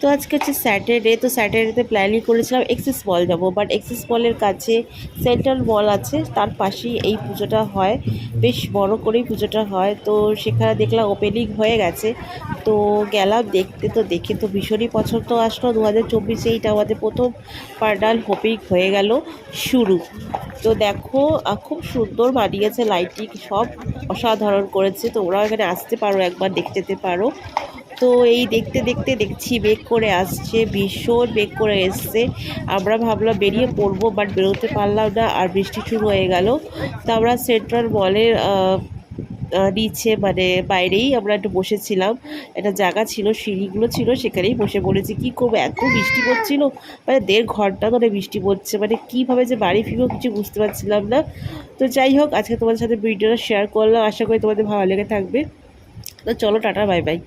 তো আজকে হচ্ছে স্যাটারডে, তো স্যাটারডেতে প্ল্যানই করেছিলাম এক্সিস মল যাবো, বাট এক্সিস মলের কাছে সেন্ট্রাল মল আছে, তার পাশেই এই পুজোটা হয়, বেশ বড় করেই পুজোটা হয়। তো সেখানে দেখলাম ওপেনিং হয়ে গেছে, তো গেলাম দেখতে। তো দেখে তো ভীষণই পছন্দ আসলো। 2024 এইটা আমাদের প্রথম পান্ডাল হোপিং হয়ে গেল শুরু। তো দেখো খুব সুন্দর বানিয়েছে, লাইটিং সব অসাধারণ করেছে। তো ওরা এখানে আসতে পারো, একবার দেখতে যেতে পারো। তো এই দেখতে দেখতে দেখছি মেঘ করে আসছে, ভীষণ মেঘ করে এসছে। আমরা ভাবলাম বেরিয়ে পড়বো, বাট বেরোতে পারলাম না, আর বৃষ্টি শুরু হয়ে গেল। তো আমরা সেন্ট্রাল মলের নিচে মানে বাইরেই আমরা একটু বসেছিলাম, একটা জায়গা ছিল, সিঁড়িগুলো ছিল, সেখানেই বসে পড়েছি। কী করবো, এত বৃষ্টি পড়ছিল, মানে 1.5 ঘন্টা ধরে বৃষ্টি পড়ছে, মানে কীভাবে যে বাড়ি ফিরবো কিছু বুঝতে পারছিলাম না। তো যাই হোক, আজকে তোমাদের সাথে ভিডিওটা শেয়ার করলাম, আশা করি তোমাদের ভালো লেগে থাকবে। তো চলো, টাটা, বাই বাই।